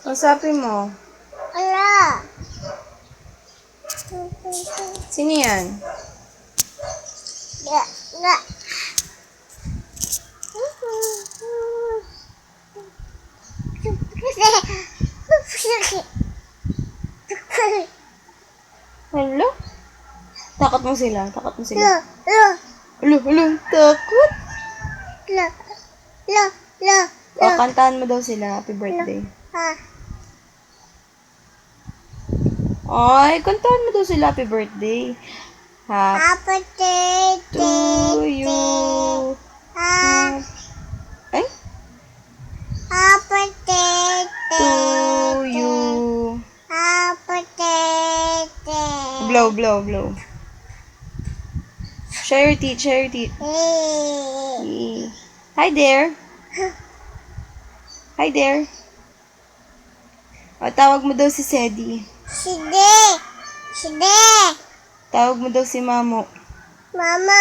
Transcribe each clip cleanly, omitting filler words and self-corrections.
Usapin mo. Ala. Sino yan? Ya, ya. Hello? Takot mo sila. Takot mo sila. La, la, Hello. Takot. la, la, la, O, kantahan mo daw sila. Happy birthday. ha. Ay, kantahan mo daw sila. Happy birthday. Happy Happy birthday to you. Ha. Ay, Happy birthday to you. Happy birthday. Blow. Share your teeth. Hey. Hi there. O, tawag mo daw si Sedi. Side. Tawag mo daw si Mamo. Mama.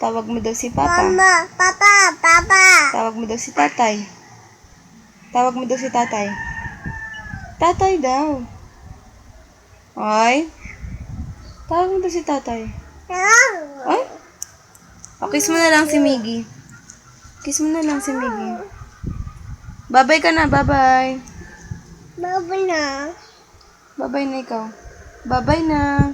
Tawag mo daw si Papa. Mama. Papa. Tawag mo daw si Tatay. Tatay daw. Ay. Tawag mo daw si Tatay. Ay. O, kiss mo na lang si Miggy. Bye-bye ka na. Bye-bye. Baba na. Bye-bye na ikaw. Bye-bye na.